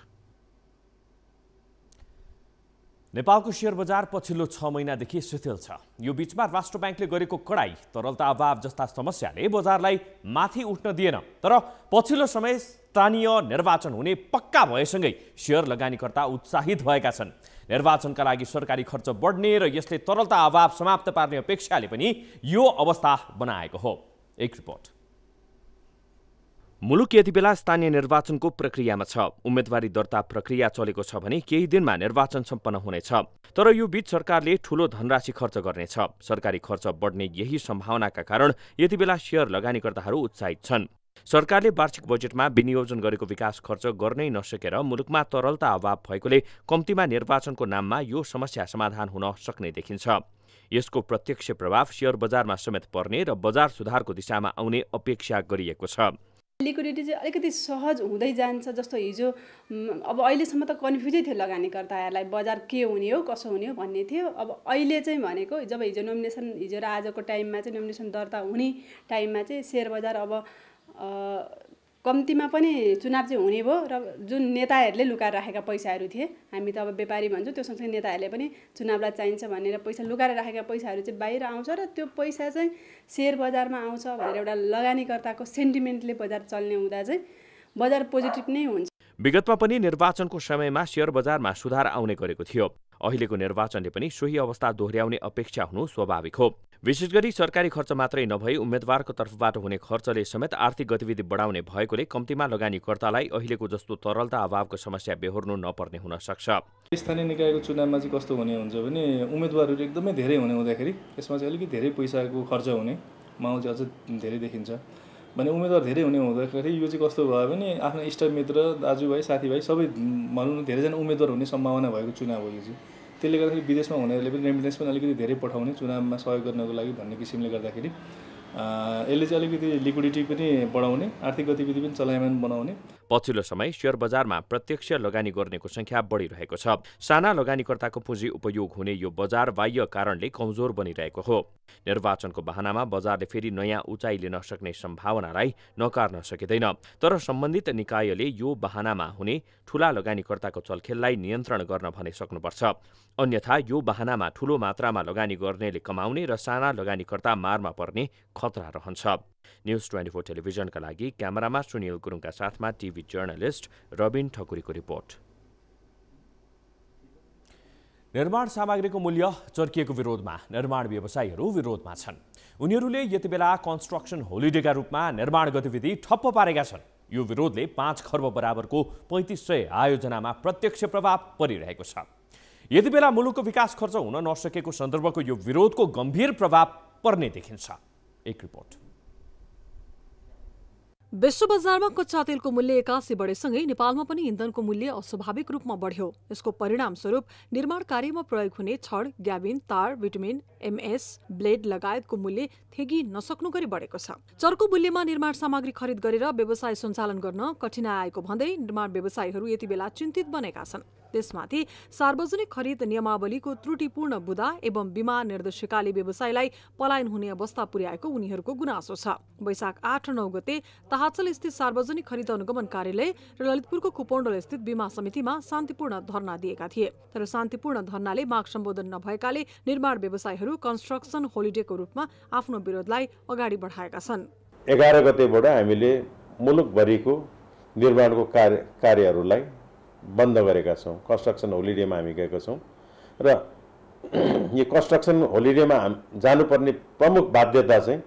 नेपालको शेयर बजार पछिल्लो 6 महिनादेखि शिथिल छ। यो बीचमा राष्ट्र ब्याङ्कले गरेको कडाई, तरलता अभाव जस्ता समस्याले बजारलाई माथि उठ्न दिएन। तर पछिल्लो समय स्थानीय निर्वाचन हुने पक्का भएसँगै शेयर लगानीकर्ता उत्साहित भएका छन्। निर्वाचनका लागि सरकारी खर्च बढ्ने र यसले तरलता अभाव समाप्त पार्ने अपेक्षाले पनि यो अवस्था बनाएको हो। एक रिपोर्ट। मुलुक यति बेला स्थानीय निर्वाचनको प्रक्रियामा छ। उम्मेदवारी दर्ता प्रक्रिया चलेको छ भने केही दिनमा निर्वाचन सम्पन्न हुनेछ। तर यो बीच सरकारले ठूलो धनराशि खर्च गर्नेछ। सरकारी खर्च बढ्ने यही सम्भावनाका कारण यति बेला शेयर लगानीकर्ताहरू उत्साहित छन्। सरकारले वार्षिक बजेटमा विनियोजन गरेको विकास खर्च गर्नै नसकेर मुलुकमा तरलता अभाव भएकोले कम्तीमा निर्वाचनको नाममा यो समस्या समाधान हुन सक्ने देखिन्छ। यसको प्रत्यक्ष प्रभाव शेयर बजारमा समेत पर्ने र बजार सुधारको दिशामा आउने अपेक्षा गरिएको छ। लिक्विडिटी चाहिँ अलिकति सहज हुँदै जान्छ जस्तो हिजो अब अहिलेसम्म त कन्फ्युजै थियो लगानीकर्ताहरूलाई बजार के हुने हो कसो हुने हो भन्ने थियो। अब अहिले चाहिँ भनेको जब हिजो नोमिनेसन हिजो र आजको टाइममा चाहिँ नोमिनेसन दर्ता हुने टाइममा चाहिँ सेयर बजार अब कम्तीमा पनि चुनाव चाहिँ हुने भयो र जुन नेताहरूले लुकाएर राखेका पैसाहरू थिए, हामी त अब व्यापारी भन्छौँ, त्यो सँगसँगै नेताहरूले पनि चुनावलाई चाहिन्छ भनेर पैसा लुकाएर राखेका पैसाहरू चाहिँ बाहिर आउँछ र त्यो पैसा चाहिँ सेयर बजारमा आउँछ भनेर एउटा लगानीकर्ताको सेन्टिमेन्टले बजार चल्ने हुँदा चाहिँ बजार पोजिटिभ नै हुन्छ। विगतमा पनि निर्वाचनको समयमा शेयर बजारमा सुधार आउने गरेको थियो। अहिलेको निर्वाचनले पनि सोही अवस्था दोहोर्याउने अपेक्षा हुनु स्वाभाविक हो। विशेष गरी सरकारी खर्च मात्रै नभई उम्मेदवारको तर्फबाट हुने खर्चले समेत आर्थिक गतिविधि बढाउने भएकोले कम्तीमा लगानीकर्तालाई अहिलेको जस्तो तरलता अभावको समस्या बेहोर्नु नपर्ने हुन सक्छ। स्थानीय निकायको चुनावमा चाहिँ कस्तो हुने हुन्छ भने उम्मेदवारहरू एकदमै धेरै हुने हुँदाखेरि यसमा चाहिँ अलिकति धेरै पैसाको खर्च हुने माहौल चाहिँ अझ धेरै देखिन्छ। भने उम्मेदवार धेरै हुने हुँदाखेरि यो चाहिँ कस्तो भयो भने आफ्नो इष्टमित्र दाजुभाइ साथीभाइ सबै भनौँ न धेरैजना उम्मेदवार हुने सम्भावना भएको चुनाव हो यो चाहिँ। त्यसले गर्दाखेरि विदेशमा हुनेहरूले पनि रेमिटेन्स पनि अलिकति धेरै पठाउने चुनावमा सहयोग गर्नको लागि भन्ने किसिमले गर्दाखेरि यसले चाहिँ अलिकति लिक्विडिटी पनि बढाउने, आर्थिक गतिविधि पनि चलायमान बनाउने। पछिल्लो समय शेयर बजारमा प्रत्यक्ष लगानी गर्नेको संख्या बढिरहेको छ। साना लगानीकर्ताको पुँजी उपयोग हुने यो बजार बाह्य कारणले कमजोर बनिरहेको हो। निर्वाचनको बहानामा बजारले फेरि नयाँ उचाइ लिन सक्ने सम्भावनालाई नकार्न सकिँदैन। तर सम्बन्धित निकायले यो बहानामा हुने ठूला लगानीकर्ताको चलखेललाई नियन्त्रण गर्न भने सक्नुपर्छ। अन्यथा यो बहानामा ठूलो मात्रामा लगानी गर्नेले कमाउने र साना लगानीकर्ता मारमा पर्ने खतरा रहन्छ। न्युज 24 टेलिभिजनका लागि क्यामेरामा सुनिल गुरुङका साथमा टिभी जर्नलिस्ट रबिन ठकुरीको रिपोर्ट। निर्माण सामग्रीको मूल्य चर्किएको विरोधमा निर्माण व्यवसायीहरू विरोधमा छन्। उनीहरूले यति बेला कन्स्ट्रक्सन होलिडेका रूपमा निर्माण गतिविधि ठप्प पारेका छन्। यो विरोधले 5 खर्ब बराबरको 3500 आयोजनामा प्रत्यक्ष प्रभाव परिरहेको छ। यति बेला मुलुकको विकास खर्च हुन नसकेको सन्दर्भको यो विरोधको गम्भीर प्रभाव पर्ने देखिन्छ। एक रिपोर्ट। विश्व बजारमा कच्चा तेलको मूल्य 81 बढेसँगै नेपालमा पनि इन्धनको मूल्य अस्वाभाविक रूपमा बढ्यो। यसको परिणामस्वरूप निर्माण कार्यमा प्रयोग हुने छड, ग्याबिन, तार, भिटामिन, एमएस, ब्लेड लगायतको मूल्य थेगी नसक्नु गरी बढेको छ। चर्को मूल्यमा निर्माण सामग्री खरिद गरेर व्यवसाय सञ्चालन गर्न कठिनाइ आएको भन्दै निर्माण व्यवसायीहरू यति बेला चिन्तित बनेका छन्। त्यसमाथि सार्वजनिक खरिद नियमावलीको त्रुटिपूर्ण बुदा एवं बीमा निर्देशिकाले व्यवसायलाई पलायन हुने अवस्था पुर्याएको उनीहरूको गुनासो छ। वैशाख 8 र 9 गते ताहाचल स्थित सार्वजनिक खरिद अनुगमन कार्यालय र ललितपुरको कुपोण्डल स्थित बीमा समितिमा शान्तिपूर्ण धरना दिएका थिए। तर शान्तिपूर्ण धरनाले माग सम्बोधन नभएकाले निर्माण व्यवसायीहरू कन्स्ट्रक्सन होलिडेको रूपमा आफ्नो विरोधलाई अगाडि बढाएका छन्। 11 गतेबाट हामीले मुलुकभरिको निर्माणको कार्यहरूलाई बन्द गरेका छौँ। कन्स्ट्रक्सन होलिडेमा हामी गएका छौँ र यो कन्स्ट्रक्सन होलिडेमा जानुपर्ने प्रमुख बाध्यता चाहिँ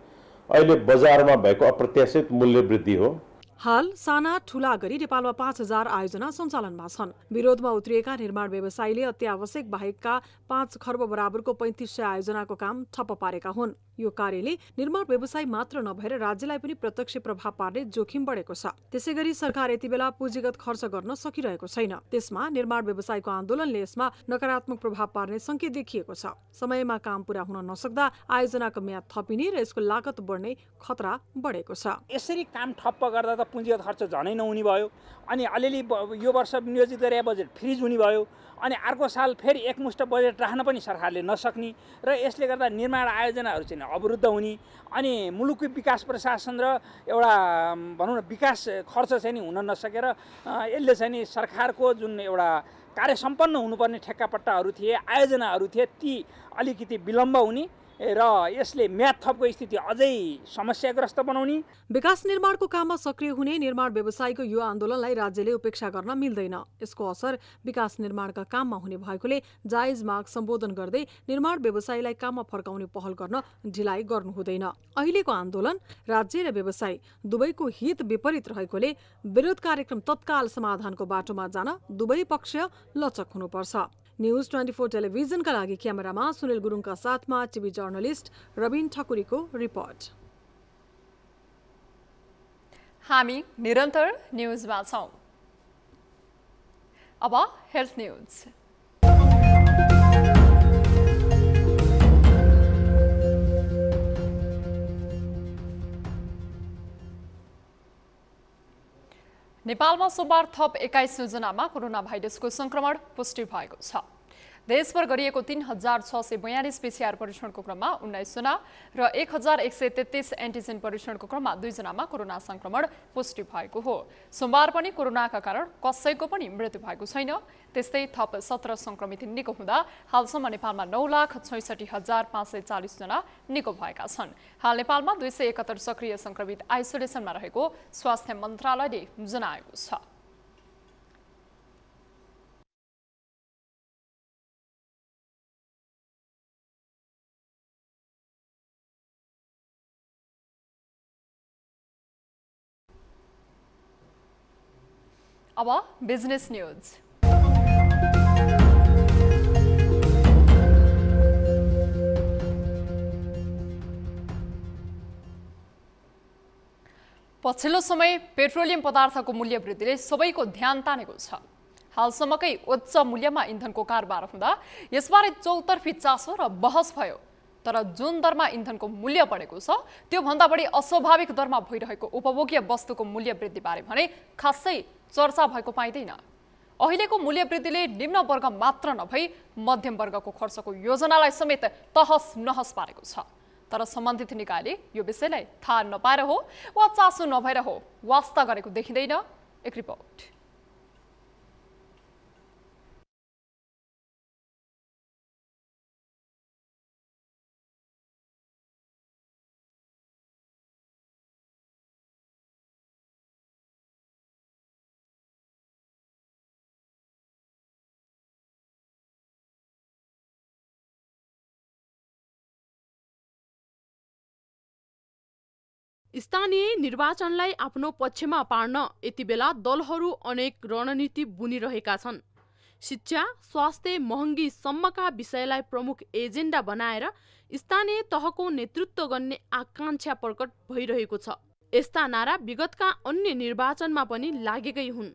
अहिले बजारमा भएको अप्रत्याशित मूल्य वृद्धि हो। हाल साना ठूला गरी नेपालमा 5000 आयोजना सञ्चालनमा छन्। विरोधमा उत्रिएका निर्माण व्यवसायीले अत्यावश्यक बाहेकका 5 खर्ब बराबरको 3500 आयोजनाको काम ठप्प पारेका हुन्। यो कार्यले निर्माण व्यवसाय मात्र नभएर राज्यलाई पनि प्रत्यक्ष प्रभाव पार्ने जोखिम बढेको छ। त्यसैगरी सरकार यति बेला पुँजीगत खर्च गर्न सकिरहेको छैन। त्यसमा निर्माण व्यवसायको आन्दोलनले यसमा नकारात्मक प्रभाव पार्ने संकेत देखिएको छ। समयमा काम पूरा हुन नसक्दा आयोजनाको म्याद थपिने र यसको लागत बढ्ने खतरा बढेको छ। यसरी काम ठप्प गर्दा त पुँजीगत खर्च झनै नहुने भयो अनि अलिअलि यो वर्ष नियोजित गरे बजेट फ्रिज हुने भयो अनि अर्को साल फेरि एकमुष्ट बजेट राख्न पनि सरकारले नसक्ने र यसले गर्दा निर्माण आयोजनाहरू चाहिँ भने अवरुद्ध हुने अनि मुलुकको विकास प्रशासन र एउटा भनौँ न विकास खर्च चाहिँ नि हुन नसकेर यसले चाहिँ नि सरकारको जुन एउटा कार्य सम्पन्न हुनुपर्ने ठेक्कापट्टाहरू थिए आयोजनाहरू थिए ती अलिकति विलम्ब हुने र यसले म्याद थपको स्थिति अझै समस्याग्रस्त बनाउने। विकास निर्माणको काममा सक्रिय हुने निर्माण व्यवसायीको यो आन्दोलनलाई राज्यले उपेक्षा गर्न मिल्दैन। यसको असर विकास निर्माणका काममा हुने भएकोले जायज माग सम्बोधन गर्दै निर्माण व्यवसायीलाई काममा फर्काउने पहल गर्न ढिलाइ गर्नु हुँदैन। अहिलेको आन्दोलन राज्य र व्यवसायी दुवैको हित विपरीत रहेकोले विरोध कार्यक्रम तत्काल समाधानको बाटोमा जान दुवै पक्ष लचक हुनुपर्छ। न्यूज 24 टेलिभिजनका लागि क्यामेरामा सुनिल गुरुङका साथमा टिभी जर्नलिस्ट रबिन ठकुरीको रिपोर्ट। हामी निरन्तर न्यूजमा छौं। अब हेल्थ न्यूज। नेपालमा सोमबार थप 21 जनामा कोरोना भाइरसको संक्रमण पुष्टि भएको छ। देशभर गरिएको 3642 पीसीआर परीक्षणको क्रममा 19 जना र 1133 एन्टिजेन परीक्षणको क्रममा 2 जनामा कोरोना संक्रमण पुष्टि भएको हो। सोमबार पनि कोरोनाका कारण कसैको पनि मृत्यु भएको छैन। त्यस्तै थप 17 संक्रमित निको हुँदा हालसम्म नेपालमा 9,66,540 जना निको भएका छन्। हाल नेपालमा 271 सक्रिय संक्रमित आइसोलेसनमा रहेको स्वास्थ्य मन्त्रालयले जनाएको छ। अब बिजनेस न्यूज। पछिल्लो समय पेट्रोलियम पदार्थको मूल्य वृद्धिले सबैको ध्यान तानेको छ। हालसम्मकै उच्च मूल्यमा इन्धनको कारोबार हुँदा यसबारे चौतर्फी चासो र बहस भयो। तर जुन दरमा इन्धनको मूल्य बढेको छ त्यो भन्दा बढी अस्वाभाविक दरमा भइरहेको उपभोग्य वस्तुको मूल्य वृद्धिबारे भने खासै चर्चा भएको पाइँदैन। अहिलेको मूल्य वृद्धिले निम्न वर्ग मात्र नभई मध्यम वर्गको खर्चको योजनालाई समेत तहस नहस पारेको छ। तर सम्बन्धित निकायले यो विषयलाई थाहा नपाएर हो वा चासो नभएर हो वास्ता गरेको देखिँदैन। एक रिपोर्ट। स्थानीय निर्वाचनलाई आफ्नो पक्षमा पार्न यति बेला दलहरू अनेक रणनीति बुनिरहेका छन्। शिक्षा, स्वास्थ्य, महँगी सम्मका विषयलाई प्रमुख एजेन्डा बनाएर स्थानीय तहको नेतृत्व गर्ने आकांक्षा प्रकट भइरहेको छ। यस्ता नारा विगतका अन्य निर्वाचनमा पनि लागेकै हुन्।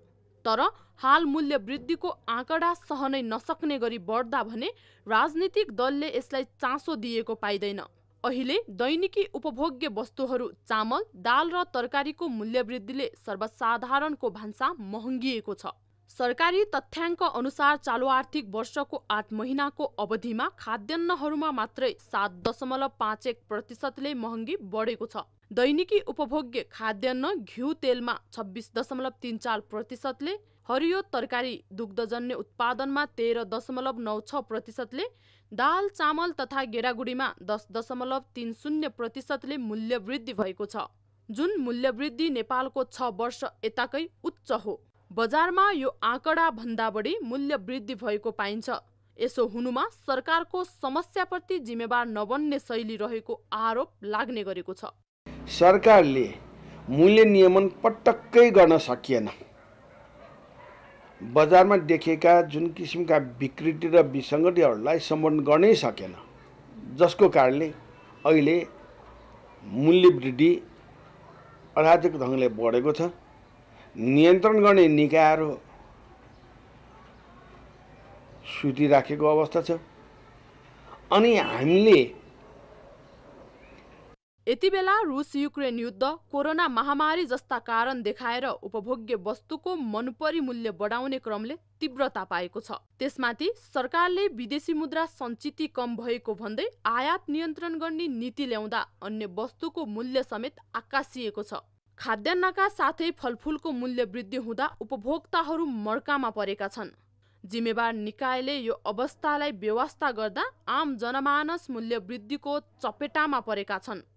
तर हाल मूल्य वृद्धिको आँकडा सहनै नसक्ने गरी बढ्दा भने राजनीतिक दलले यसलाई चासो दिएको पाइँदैन। अहिले दैनिकी उपभोग्य वस्तुहरू चामल, दाल र तरकारीको मूल्य वृद्धिले सर्वसाधारणको भान्सा महँगिएको छ। सरकारी तथ्याङ्क अनुसार चालु आर्थिक वर्षको 8 महिनाको अवधिमा खाद्यान्नहरूमा मात्रै 7.51% महँगी बढेको छ। दैनिकी उपभोग्य खाद्यान्न घिउ तेलमा 26.34%, हरियो तरकारी दुग्धजन्य उत्पादनमा 13.96%, दाल, चामल तथा गेडागुडीमा 10.30% मूल्य वृद्धि भएको छ। जुन मूल्य वृद्धि नेपालको 6 वर्ष यताकै उच्च हो। बजारमा यो आँकडा भन्दा बढी मूल्य वृद्धि भएको पाइन्छ। यसो हुनुमा सरकारको समस्याप्रति जिम्मेवार नबन्ने शैली रहेको आरोप लाग्ने गरेको छ। सरकारले मूल्य नियमन पटक्कै गर्न सकिएन। बजारमा देखेका जुन किसिमका विकृति र विसङ्गतिहरूलाई सम्बोधन गर्नै सकेन, जसको कारणले अहिले मूल्य वृद्धि अराजक ढङ्गले बढेको छ। नियन्त्रण गर्ने निकायहरू सुतिराखेको अवस्था छ। अनि हामीले यति बेला रुस युक्रेन युद्ध, कोरोना महामारी जस्ता कारण देखाएर उपभोग्य वस्तुको मनोपरी मूल्य बढाउने क्रमले तीव्रता पाएको छ। त्यसमाथि सरकारले विदेशी मुद्रा सञ्चिति कम भएको भन्दै आयात नियन्त्रण गर्ने नीति ल्याउँदा अन्य वस्तुको मूल्य समेत आकाशिएको छ। खाद्यान्नका साथै फलफुलको मूल्य वृद्धि हुँदा उपभोक्ताहरू मर्कामा परेका छन्। जिम्मेवार निकायले यो अवस्थालाई व्यवस्था गर्दा आम जनमानस मूल्य वृद्धिको चपेटामा परेका छन्।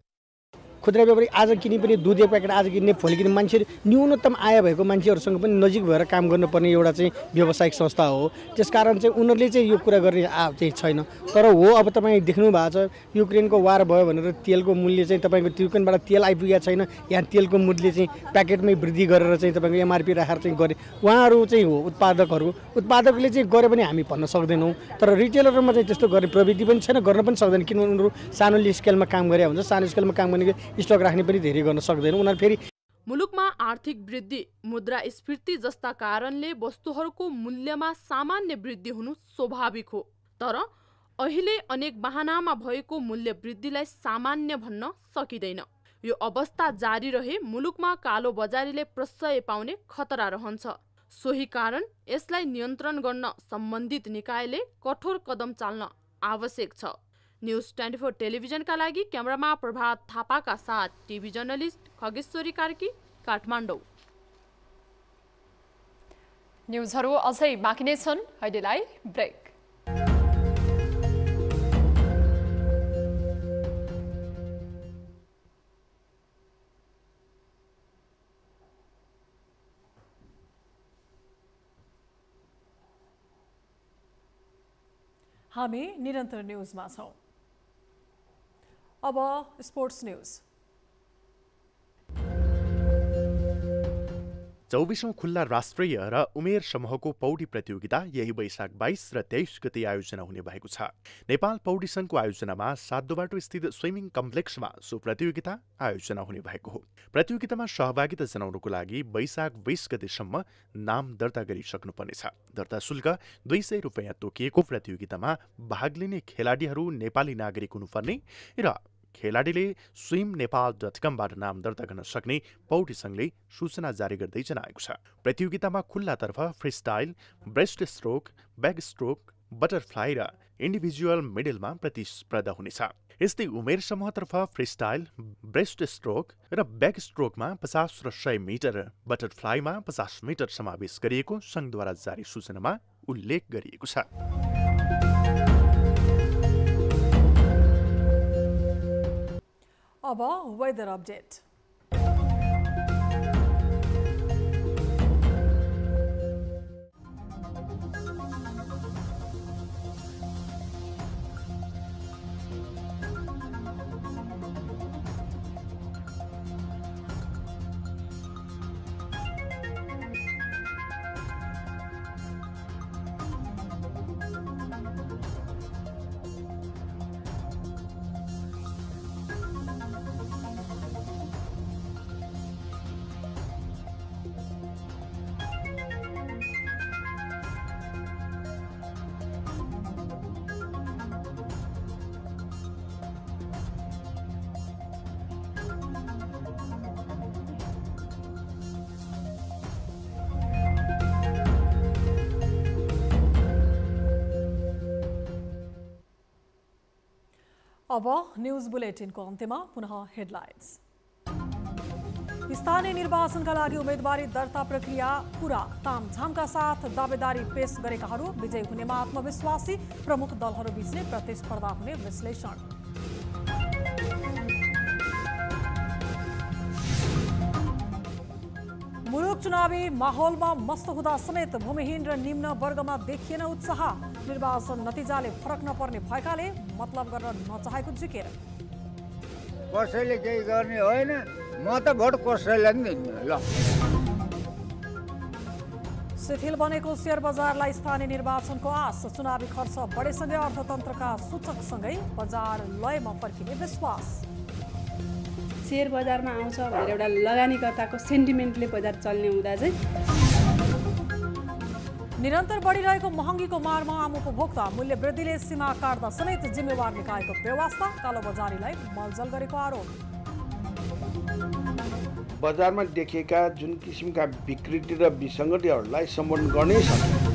खुद्रा व्यापारी आज किने पनि दुध एक प्याकेट आज किन्ने भोलि किन्ने मान्छे न्यूनतम आय भएको मान्छेहरूसँग पनि नजिक भएर काम गर्नुपर्ने एउटा चाहिँ व्यावसायिक संस्था हो। त्यसकारण चाहिँ उनीहरूले चाहिँ यो कुरा गर्ने चाहिँ छैन। तर हो, अब तपाईँ देख्नु भएको छ युक्रेनको वार भयो भनेर तेलको मूल्य चाहिँ तपाईँको युक्रेनबाट तेल आइपुगेको छैन, यहाँ तेलको मूल्य चाहिँ प्याकेटमै वृद्धि गरेर चाहिँ तपाईँको एमआरपी राखेर चाहिँ गरे। उहाँहरू चाहिँ हो उत्पादकले चाहिँ गरे पनि हामी भन्न सक्दैनौँ। तर रिटेलरमा चाहिँ त्यस्तो गर्ने प्रविधि पनि छैन, गर्न पनि सक्दैन। किनभने उनीहरू सानो स्केलमा काम गरे हुन्छ, सानो स्केलमा काम गर्ने स्टक राख्ने पनि धेरै गर्न सक्दैन उनीहरू। फेरि मुलुकमा आर्थिक वृद्धि, मुद्रास्फीति जस्ता कारणले वस्तुहरूको मूल्यमा सामान्य वृद्धि हुनु स्वाभाविक हो। तर अहिले अनेक बहानामा भएको मूल्य वृद्धिलाई सामान्य भन्न सकिँदैन। यो अवस्था जारी रहे मुलुकमा कालो बजारीले प्रश्रय पाउने खतरा रहन्छ। सोही कारण यसलाई नियन्त्रण गर्न सम्बन्धित निकायले कठोर कदम चाल्न आवश्यक छ। न्यूज 24 टेलिभिजनका लागि क्यामेरामा प्रभात थापाका साथ टिभी जर्नलिस्ट खगेश्वरी कार्की, काठमाडौँ। न्यूजहरू अझै बाँकी नै छन्, अहिलेलाई ब्रेक। हामी निरन्तर न्यूजमा छौं। अब स्पोर्ट्स न्यूज। 24औं खुल्ला राष्ट्रिय र उमेर समूहको पौडी प्रतियोगिता यही वैशाख 22 र 23 गते आयोजना हुने भएको छ। नेपाल पौडी संघको आयोजनामा सातदोबाटो स्थित स्विमिङ कम्प्लेक्समा सो प्रतियोगिता आयोजना हुने भएको हो। प्रतियोगितामा सहभागिता जनाउनको लागि वैशाख 20 गतेसम्म नाम दर्ता गरिसक्नुपर्नेछ। दर्ता शुल्क 200 रुपैयाँ तोकिएको प्रतियोगितामा भाग लिने खेलाडीहरू नेपाली नागरिक हुनुपर्ने र खेलाडीले swimnepal.com बाट नाम दर्ता गर्न सक्ने पौडी संघले सूचना जारी गर्दै जनाएको छ। प्रतियोगितामा खुल्लातर्फ freestyle, breast stroke, back stroke, butterfly र इन्डिभिजुअल मिडलमा प्रतिस्पर्धा हुनेछ। यस्तै उमेर समूहतर्फ फ्रीस्टाइल, ब्रेस्ट स्ट्रोक र बैक स्ट्रोकमा 50 र 100 मिटर, बटरफ्लाईमा 50 मिटर समावेश गरिएको संघद्वारा जारी सूचनामा उल्लेख गरिएको छ। अब वेदर अपडेट। अब न्यूज बुलेटिनको अन्त्यमा पुनः हेडलाइन्स। स्थानीय निर्वाचनका लागि उम्मेदवारी दर्ता प्रक्रिया पूरा, तामझामका साथ दावेदारी पेश गरेकाहरू विजयी हुनेमा आत्मविश्वासी, प्रमुख दलहरूबीच नै प्रतिस्पर्धा हुने विश्लेषण। मुलुक चुनावी माहौलमा मस्त हुँदा समेत भूमिहीन र निम्न वर्गमा देखिएन उत्साह। निर्वाचन नतिजाले फरक नपर्ने भएकाले मतलब गर्न नचाहेको जिकेर। कसैले केही गर्ने होइन, म त भोट कसैलाई नि दिन्न। ल शिथिल बनेको शेयर बजारलाई स्थानीय निर्वाचनको आश, चुनावी खर्च बढेसँगै अर्थतन्त्रका सूचकसँगै बजार लयमा फर्किने विश्वास। शेयर बजारमा आउँछ भनेर एउटा लगानीकर्ताको सेन्टिमेन्टले बजार चल्ने हुँदा चाहिँ निरन्तर बढिरहेको महँगीको मारमा आम उपभोक्ता, मूल्य वृद्धिले सीमा काट्दा समेत जिम्मेवार निकायको व्यवस्था, कालोबजारीलाई मलजल गरेको आरोप। बजारमा देखिएका जुन किसिमका विकृति र विसङ्गतिहरूलाई सम्बोधन गर्नै सकिन्छ।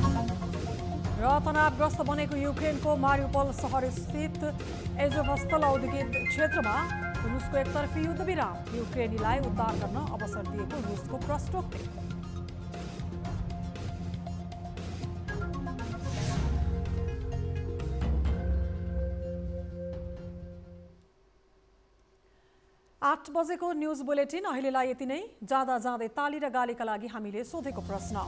र तनावग्रस्त बनेको युक्रेनको मारिउपोल सहर स्थित एजोभस्तल औद्योगिक क्षेत्रमा रुसको एकतर्फी युद्ध विराम, युक्रेनीलाई उद्धार गर्न अवसर दिएको रुसको प्रश्नोक्ति। आठ बजेको न्युज बुलेटिन अहिलेलाई यति नै। जाँदा जाँदै ताली र गालीका लागि हामीले सोधेको प्रश्न,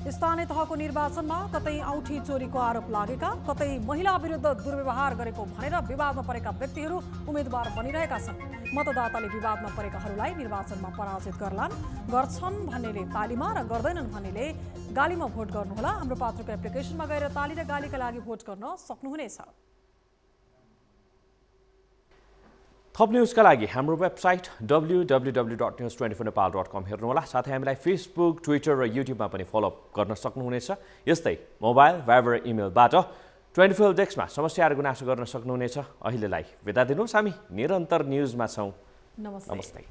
स्थानीय तहको निर्वाचनमा कतै औँठी चोरीको आरोप लागेका, कतै महिला विरुद्ध दुर्व्यवहार गरेको भनेर विवादमा परेका व्यक्तिहरू उम्मेद्वार बनिरहेका छन्। मतदाताले विवादमा परेकाहरूलाई निर्वाचनमा पराजित गर्छन् भन्नेले तालीमा र गर्दैनन् भन्नेले गालीमा भोट गर्नुहोला। हाम्रो पात्रको एप्लिकेसनमा गएर ताली र गालीका लागि भोट गर्न सक्नुहुनेछ। थप न्युजका लागि हाम्रो वेबसाइट www.news24nepal.com हेर्नुहोला। साथै हामीलाई फेसबुक, ट्विटर र युट्युबमा पनि फलो गर्न सक्नुहुनेछ। यस्तै मोबाइल, भाइबर र इमेलबाट 24 डेस्कमा समस्याहरू गुनासो गर्न सक्नुहुनेछ। अहिलेलाई बिदा दिनुहोस्, हामी निरन्तर न्युजमा छौँ। नमस्ते।